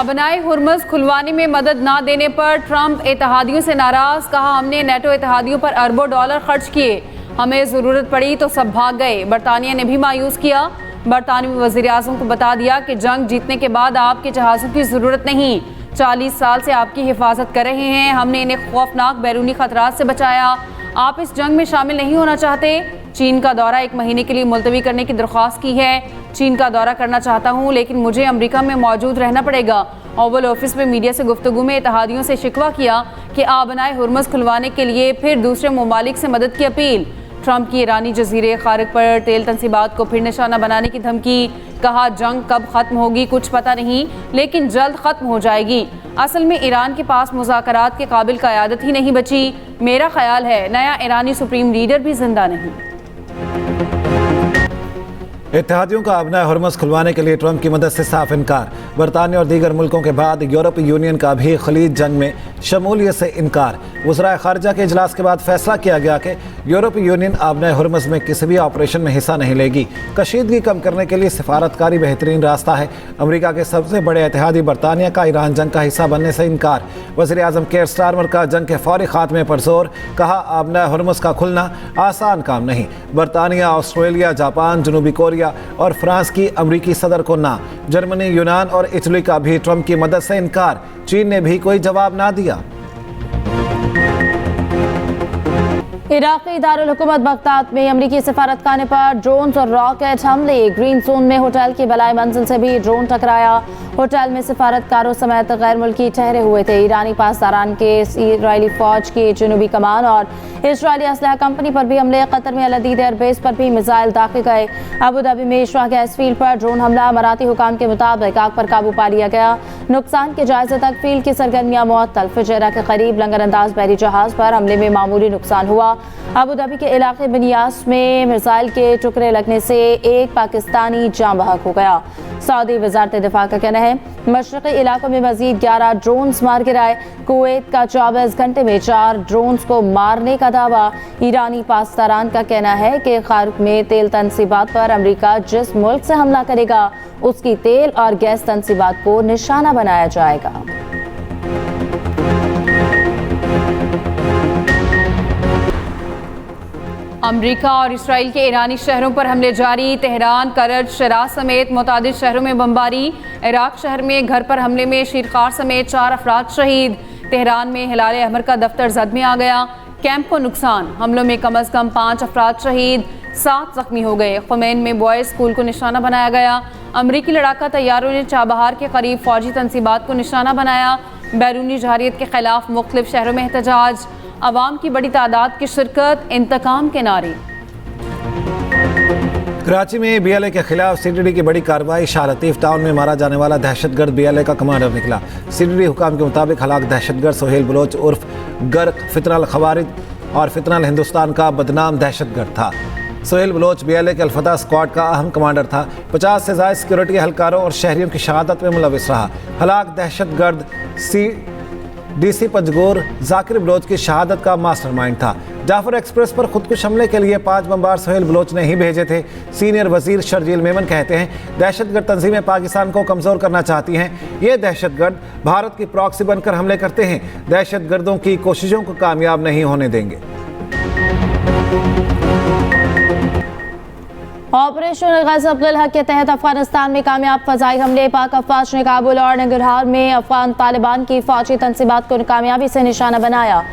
आबनाए Hormuz खुलवाने में मदद ना देने पर ट्रंप इत्तेहादियों से नाराज़। कहा, हमने नेटो इत्तेहादियों पर अरबों डॉलर खर्च किए, हमें ज़रूरत पड़ी तो सब भाग गए। बरतानिया ने भी मायूस किया। बरतानवी वज़ीर आज़म को बता दिया कि जंग जीतने के बाद आपके जहाज़ों की ज़रूरत नहीं, 40 साल से आपकी हिफाजत कर रहे हैं, हमने इन्हें खौफनाक बैरूनी खतरात से बचाया। आप इस जंग में शामिल नहीं होना चाहते। चीन का दौरा 1 महीने के लिए मुलतवी करने की दरख्वास्त की है। चीन का दौरा करना चाहता हूँ, लेकिन मुझे अमेरिका में मौजूद रहना पड़ेगा। ओवल ऑफिस में मीडिया से गुफ्तगू में इत्तेहादियों से शिकवा किया कि आबनाए हुर्मुज़ खुलवाने के लिए फिर दूसरे ममालिक से मदद की अपील। ट्रंप की ईरानी जजीरे खारिक पर तेल तनसीबात को फिर निशाना बनाने की धमकी। कहा, जंग कब ख़त्म होगी कुछ पता नहीं, लेकिन जल्द ख़त्म हो जाएगी। असल में ईरान के पास मुज़ाकरात के काबिल क़यादत ही नहीं बची। मेरा ख्याल है नया ईरानी सुप्रीम लीडर भी जिंदा नहीं। इत्तेहादियों का आबनाए हुर्मुज़ खुलवाने के लिए ट्रंप की मदद से साफ इनकार। बरतानिया और दीगर मुल्कों के बाद यूरोपीय यूनियन का भी खलीज जंग में शमूलियत से इनकार। वज़राए ख़ारिजा के इजलास के बाद फैसला किया गया कि यूरोपीय यूनियन आबनाए हुर्मुज़ में किसी भी ऑपरेशन में हिस्सा नहीं लेगी। कशीदगी कम करने के लिए सिफारतकारी बेहतरीन रास्ता है। अमरीका के सबसे बड़े इत्तेहादी बरतानिया का ईरान जंग का हिस्सा बनने से इनकार। वज़ीर आज़म केयर स्टारमर का जंग के फौरी खात्मे पर जोर। कहा, आबनाए हुर्मुज़ का खुलना आसान काम नहीं। बरतानिया, ऑस्ट्रेलिया, जापान, जनूबी कोरिया और फ्रांस की अमरीकी सदर को ना। जर्मनी, यूनान और इटली का भी ट्रंप की मदद से इनकार। चीन ने भी कोई जवाब ना दिया। इराक़ी दारुल हुकूमत बगदाद में अमरीकी सफारतखाने पर ड्रोन्स और रॉकेट हमले। ग्रीन जोन में होटल की बलाई मंजिल से भी ड्रोन टकराया। होटल में सफारतकारों समेत गैर मुल्की ठहरे हुए थे। ईरानी पासदारान के इसराइली फौज की जनूबी कमान और इसराइली असलहा कंपनी पर भी हमले। कतर में अल-अदीद एयरबेस पर भी मिसाइल दागे गए। अबू धाबी में इशरा गैस फील्ड पर ड्रोन हमला। अमाराती हुकाम के मुताबिक आग पर काबू पा लिया गया। नुकसान के जायजे तक फील्ड की सरगर्मियां मुअत्तल। फुजैरा के करीब लंगर अंदाज बहरी जहाज पर हमले में मामूली नुकसान हुआ। अबू धाबी के इलाके बनियास में मिसाइल के टुकड़े लगने से एक पाकिस्तानी जाँ बहक हो गया। सऊदी वजारत दिफा का कहना है मशरक़ी इलाकों में मजीद 11 ड्रोन्स मार गिराए। कुवैत का 24 घंटे में 4 ड्रोन्स को मारने का दावा। ईरानी पासदारान का कहना है कि खार्क में तेल तनसीबात पर अमरीका जिस मुल्क से हमला करेगा उसकी तेल और गैस तनसीबात को निशाना बनाया जाएगा। अमरीका और इसराइल के ईरानी शहरों पर हमले जारी। तेहरान, करज, शिराज समेत मुतादिद शहरों में बमबारी। इराक शहर में घर पर हमले में शीरखार समेत 4 अफराद शहीद। तेहरान में हिलाल अहमर का दफ्तर जद में आ गया। कैंप को नुकसान। हमलों में कम अज़ कम 5 अफराद शहीद, 7 जख्मी हो गए। खुमैन में बॉयज़ स्कूल को निशाना बनाया गया। अमरीकी लड़ाका तैयारों ने चाबहार के करीब फौजी तनसीबात को निशाना बनाया। बैरूनी जहारियत के खिलाफ मुख्तलिफ शहरों में एहतजाज। अवाम की बड़ी तादाद की शिरकत। इंतकाम के नारे। कराची में BLA के खिलाफ CTD की बड़ी कार्रवाई। शाह लतीफ़ टाउन में मारा जाने वाला दहशतगर्द BLA का कमांडर निकला। CTD हुकाम के मुताबिक हलाक दहशतगर्द सोहेल बलोच उर्फ गर्क फितनल खवारिज और फितनल हिंदुस्तान का बदनाम दहशतगर्द था। सोहेल बलोच BLA के अल-फतह स्क्वाड का अहम कमांडर था। 50 से ज़ायद सिक्योरिटी एहलकारों और शहरियों की शहादत में मुलविस रहा। हलाक दहशतगर्द DC पंजगोर जाकिर बलोच की शहादत का मास्टरमाइंड था। जाफर एक्सप्रेस पर खुदकुश हमले के लिए 5 बमबार सोहेल बलोच ने ही भेजे थे। सीनियर वजीर शर्जील मेमन कहते हैं दहशतगर्द तंजीमें पाकिस्तान को कमज़ोर करना चाहती हैं। ये दहशतगर्द भारत की प्रॉक्सी बनकर हमले करते हैं। दहशतगर्दों की कोशिशों को कामयाब नहीं होने देंगे। ऑपरेशन गज़ब उल हक के तहत अफगानिस्तान में कामयाब फ़ज़ाई हमले। पाक अफवाज ने काबुल और नंगरहार में अफगान तालिबान की फ़ौजी तनसीबात को कामयाबी से निशाना बनाया।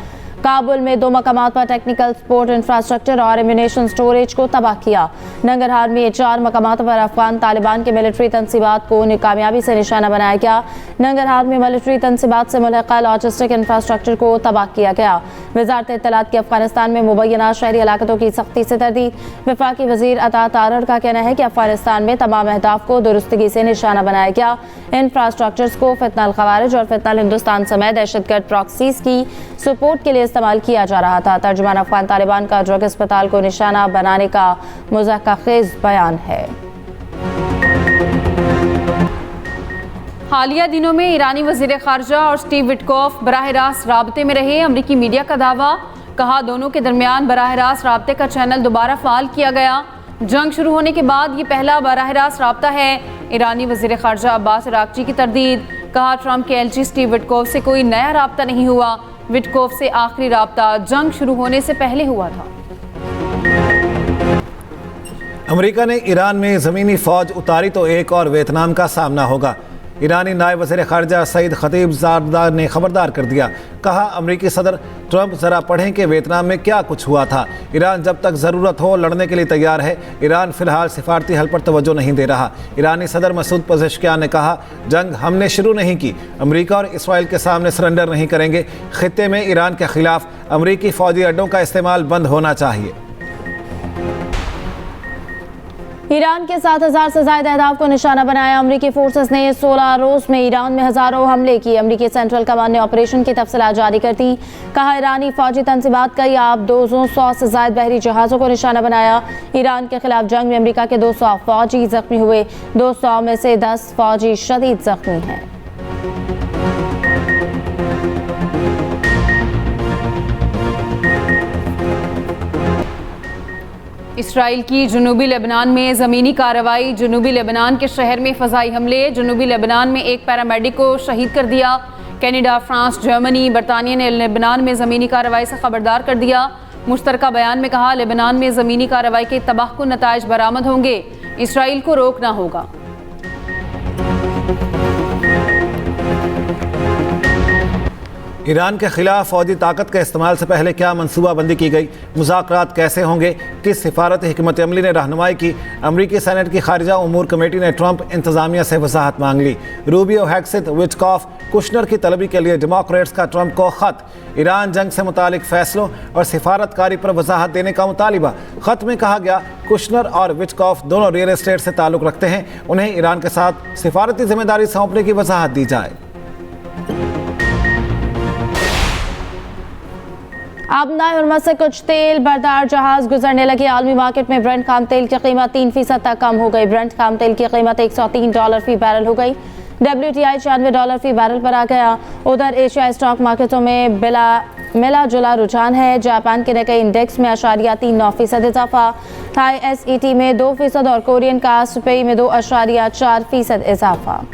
काबुल में 2 मकामात पर टेक्निकल सपोर्ट इंफ्रास्ट्रक्चर और एम्यूनेशन स्टोरेज को तबाह किया। नंगरहार में 4 मकामात पर अफगान तालिबान के मिलिट्री तनसीबात को कामयाबी से निशाना बनाया गया। नंगरहार में मिलिट्री तनसीबात से मुल्हक़ा लॉजिस्टिक इंफ्रास्ट्रक्चर को तबाह किया गया। वज़ारत इत्तलात की अफगानिस्तान में मुबैना शहरी इलाक़ों की सख्ती से तरदीद। वफाकी वज़ीर अता तारड़ का कहना है कि अफगानिस्तान में तमाम अहदाफ को दुरुस्तगी से निशाना बनाया गया। इंफ्रास्ट्रक्चर्स को फितनल खवारिज और फितनल हिंदुस्तान समेत दहशतगर्द प्रॉक्सीज की सपोर्ट के लिए इस्तेमाल किया जा रहा था। तर्जुमान अफगान तालिबान का ड्रग अस्पताल को निशाना बनाने का मुज़क्क़ाखेज़ बयान है। हालिया दिनों में ईरानी वज़ीर ख़ारिजा और स्टीव विटकॉफ बराह रास्त राब्ते में रहे। अमरीकी मीडिया का दावा। कहा, दोनों के दरमियान बराह रास्त राब्ते का चैनल दोबारा फ़ाल किया गया। जंग शुरू होने के बाद ये पहला बराह रास्त राब्ता है। ईरानी वज़ीर ख़ारिजा अब्बास अराग़ची की तरदीद। कहा ट्रंप के एलची स्टीव विटकोफ से कोई नया राब्ता नहीं हुआ। विटकोफ से आखिरी राब्ता जंग शुरू होने से पहले हुआ था। अमेरिका ने ईरान में ज़मीनी फ़ौज उतारी तो एक और वियतनाम का सामना होगा। ईरानी नायब वज़ीर ख़ारिजा सईद खतीब ज़ारदार ने खबरदार कर दिया। कहा अमेरिकी सदर ट्रंप ज़रा पढ़ें कि वियतनाम में क्या कुछ हुआ था। ईरान जब तक ज़रूरत हो लड़ने के लिए तैयार है। ईरान फ़िलहाल सिफारती हल पर तवज्जो नहीं दे रहा। ईरानी सदर मसूद पज़ेश्कियान ने कहा जंग हमने शुरू नहीं की, अमेरिका और इसराइल के सामने सरेंडर नहीं करेंगे। ख़ित्ते में ईरान के ख़िलाफ़ अमेरिकी फ़ौजी अड्डों का इस्तेमाल बंद होना चाहिए। ईरान के 7,000 से ज़ायद अहदाफ को निशाना बनाया। अमरीकी फोर्सेस ने 16 रोज़ में ईरान में हज़ारों हमले किए। अमरीकी सेंट्रल कमांड ने ऑपरेशन की तफसीलात जारी कर दी। कहा ईरानी फौजी तंजीबात का आप 200 से ज़ायद बहरी जहाज़ों को निशाना बनाया। ईरान के खिलाफ जंग में अमरीका के 200 फौजी जख्मी हुए। 200 में से 10 फौजी शदीद जख्मी हैं। इसराइल की जनूबी लेबनान में ज़मीनी कार्रवाई। जनूबी लेबनान के शहर में फ़ज़ाई हमले। जनूबी लेबनान में एक पैरामेडिक को शहीद कर दिया। कनाडा, फ्रांस, जर्मनी, बरतानिया ने लेबनान में ज़मीनी कार्रवाई से खबरदार कर दिया। मुश्तरका बयान में कहा लेबनान में ज़मीनी कार्रवाई के तबाहकुन नताइज बरामद होंगे। इसराइल को रोकना होगा। ईरान के खिलाफ फौजी ताकत के इस्तेमाल से पहले क्या मनसूबाबंदी की गई, मुज़ाकरात कैसे होंगे, किस सिफारत हिकमत अमली ने रहनुमाई की। अमरीकी सेनेट की खारिजा उमूर कमेटी ने ट्रंप इंतज़ामिया से वजाहत मांग ली। रूबियो, हैक्सिथ, विटकॉफ, कुशनर की तलबी के लिए डेमोक्रेट्स का ट्रंप को ख़त। ईरान जंग से मुतालिक फैसलों और सिफारतकारी पर वजाहत देने का मुतालिबा। ख़त में कहा गया कुशनर और विटकॉफ दोनों रियल एस्टेट से ताल्लुक़ रखते हैं, उन्हें ईरान के साथ सिफारती जिम्मेदारी सौंपने की वजाहत दी जाए। अब नायरमा से कुछ तेल बरदार जहाज गुजरने लगे। आलमी मार्केट में ब्रेंट खाम तेल की कीमत 3% तक कम हो गई। ब्रेंट खाम तेल की कीमत $103 फी बैरल हो गई। WTI $96 फी बैरल पर आ गया। उधर एशियाई स्टॉक मार्केटों में मिला जुला रुझान है। जापान के निकाई इंडेक्स में 0.39% इजाफा, थाई SET में 2% और कोरियन कास्पी में 2.4% इजाफा।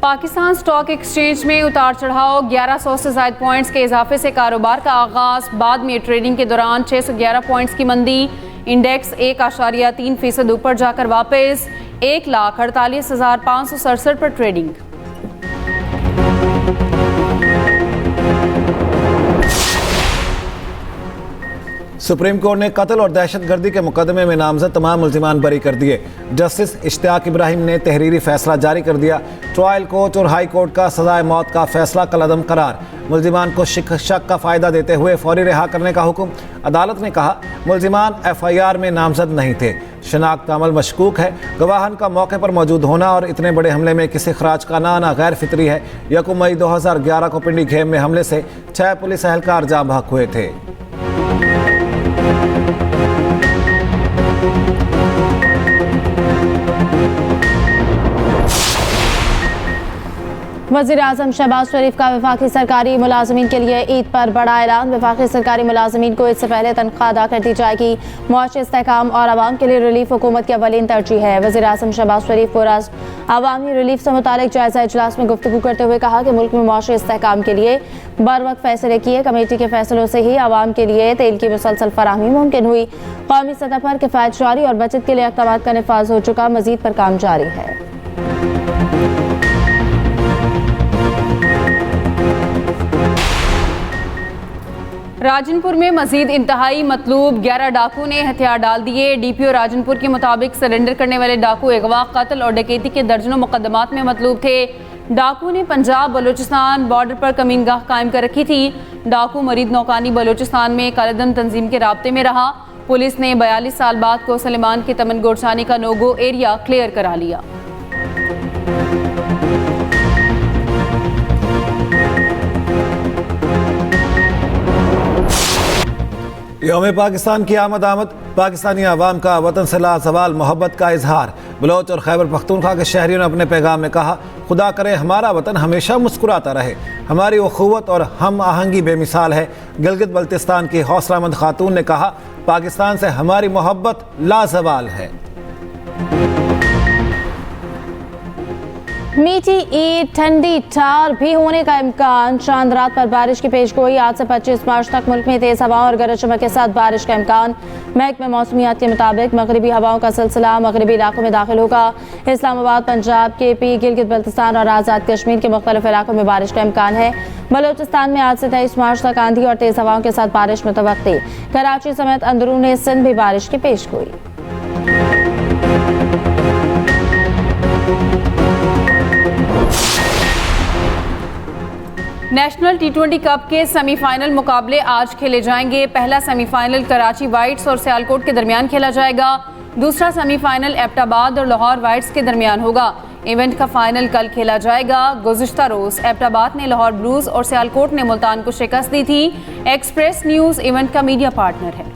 पाकिस्तान स्टॉक एक्सचेंज में उतार चढ़ाव। 1100 से ज़ायद पॉइंट्स के इजाफे से कारोबार का आगाज। बाद में ट्रेडिंग के दौरान 611 पॉइंट्स की मंदी। इंडेक्स 1.3% ऊपर जाकर वापस 1,48,567 पर ट्रेडिंग। सुप्रीम कोर्ट ने कत्ल और दहशतगर्दी के मुकदमे में नामजद तमाम मुल्जिमान बरी कर दिए। जस्टिस इश्तियाक इब्राहिम ने तहरीरी फैसला जारी कर दिया। ट्रायल कोर्ट और हाई कोर्ट का सजाए मौत का फैसला कलअदम करार। मुल्जिमान को शक का फ़ायदा देते हुए फौरी रिहा करने का हुक्म। अदालत ने कहा मुल्जिमान FIR में नामजद नहीं थे। शनाख्त अमल मशकूक है। गवाहन का मौके पर मौजूद होना और इतने बड़े हमले में किसी खराज का ना आना गैर फितरी है। 1 मई 2011 को पिंडी घेम में हमले से 6 पुलिस एहलकार जाँ बहक हुए थे। वज़ीर आज़म शहबाज शरीफ का वफाकी सरकारी मुलाजमीन के लिए ईद पर बड़ा ऐलान। वफाकी सरकारी मुलाजमीन को इससे पहले तनख्वाह अदा कर दी जाएगी। मुआशी इस्तेहकाम और आवाम के लिए रिलीफ हुकूमत की अवलीन तरजीह है। वज़ीर आज़म शहबाज शरीफ को आज आवामी रिलीफ से मुतालिक जायजा इजलास में गुफ्तगू करते हुए कहा कि मुल्क में मुआशी इस्तेहकाम के लिए बर वक्त फैसले किए। कमेटी के फैसलों से ही आवाम के लिए तेल की मुसलसल फराहमी मुमकिन हुई। कौमी सतह पर किफ़ायत जारी और बचत के लिए इक़दाम का निफाज हो चुका। मजीद पर काम जारी है। राजनपुर में मजीद इंतहाई मतलूब। 11 डाकू ने हथियार डाल दिए। DPO राजनपुर के मुताबिक सरेंडर करने वाले डाकू अगवा, कत्ल और डकैती के दर्जनों मुकदमात में मतलूब थे। डाकू ने पंजाब बलूचिस्तान बॉर्डर पर कमीनगाह कायम कर रखी थी। डाकू मरीद नौकानी बलूचिस्तान में कालेदम तंजीम के राब्ते में रहा। पुलिस ने 42 साल बाद को सलेमान के तमन गोरसानी का नोगो एरिया क्लियर करा लिया। यौम पाकिस्तान की आमद पाकिस्तानी अवाम का वतन से लाजवाल मोहब्बत का इजहार। बलोच और खैबर पख्तूनख्वा के शहरियों ने अपने पैगाम में कहा खुदा करे हमारा वतन हमेशा मुस्कुराता रहे। हमारी उखुवत और हम आहंगी बेमिसाल है। गिलगित बल्तिस्तान की हौसलामंद खातून ने कहा पाकिस्तान से हमारी मोहब्बत लाजवाल है। मीठी ईद, ठंडी ठार भी होने का इम्कान। चांद रात पर बारिश की पेशगोई। आज से 25 मार्च तक मुल्क में तेज हवाओं और गरज चमक के साथ बारिश का इम्कान। महकमे मौसमियात के मुताबिक मगरबी हवाओं का सिलसिला मगरबी इलाकों में दाखिल होगा। इस्लामाबाद, पंजाब, KP, गिलगित बल्तिस्तान और आज़ाद कश्मीर के मुख्तलिफ इलाकों में बारिश का इम्कान है। बलूचिस्तान में आज से 23 मार्च तक आंधी और तेज हवाओं के साथ बारिश मुतवक्की। कराची समेत अंदरूनी सिंध भी बारिश की पेशगोई। नेशनल T20 कप के सेमीफाइनल मुकाबले आज खेले जाएंगे। पहला सेमीफाइनल कराची वाइट्स और सियालकोट के दरमियान खेला जाएगा। दूसरा सेमीफाइनल एबटाबाद और लाहौर वाइट्स के दरमियान होगा। इवेंट का फाइनल कल खेला जाएगा। गुज़िश्ता रोज एबटाबाद ने लाहौर ब्लूज और सियालकोट ने मुल्तान को शिकस्त दी थी। एक्सप्रेस न्यूज़ इवेंट का मीडिया पार्टनर है।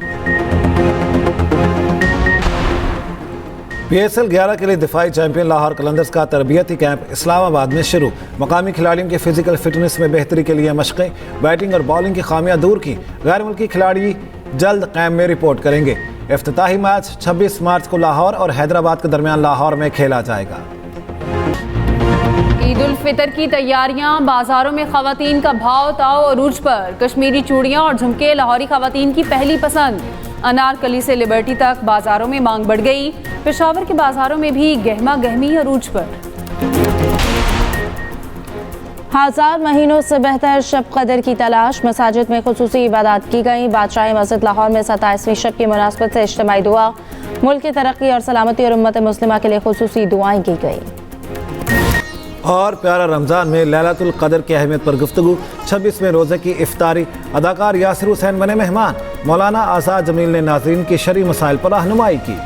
PSL 11 के लिए दिफाई चैंपियन लाहौर कलंदर्स का तरबियती कैंप इस्लामाबाद में शुरू। मकामी खिलाड़ियों की फिजिकल फिटनेस में बेहतरी के लिए मशक़ें, बैटिंग और बॉलिंग की खामियां दूर की। गैर मुल्की खिलाड़ी जल्द कैंप में रिपोर्ट करेंगे। इफ्तिताही मैच 26 मार्च को लाहौर और हैदराबाद के दरमियान लाहौर में खेला जाएगा। ईद उल फितर की तैयारियां। बाजारों में खवातीन का भाव ताव अरूज पर। कश्मीरी चूड़ियां और झुमके लाहौरी खवातीन की पहली पसंद। अनारकली से लिबर्टी तक बाजारों में मांग बढ़ गई। पेशावर के बाजारों में भी गहमा गहमी अरूज पर। 1000 महीनों से बेहतर शब कदर की तलाश। मसाजिद में खुसूसी इबादत की गई। बादशाही मस्जिद लाहौर में 27वीं शब की मुनासबत से इज्तिमाई दुआ। मुल्क की तरक्की और सलामती और उम्मत मुस्लिमा के लिए खुसूसी दुआएं की गई। और प्यारा रमज़ान में लैलतुल क़द्र की अहमियत पर गुफ्तगू। 26वें रोज़े की इफ्तारी। अदाकार यासिर हुसैन बने मेहमान। मौलाना आज़ाद जमील ने नाज़रीन की शरई मसाइल पर रहनुमाई की।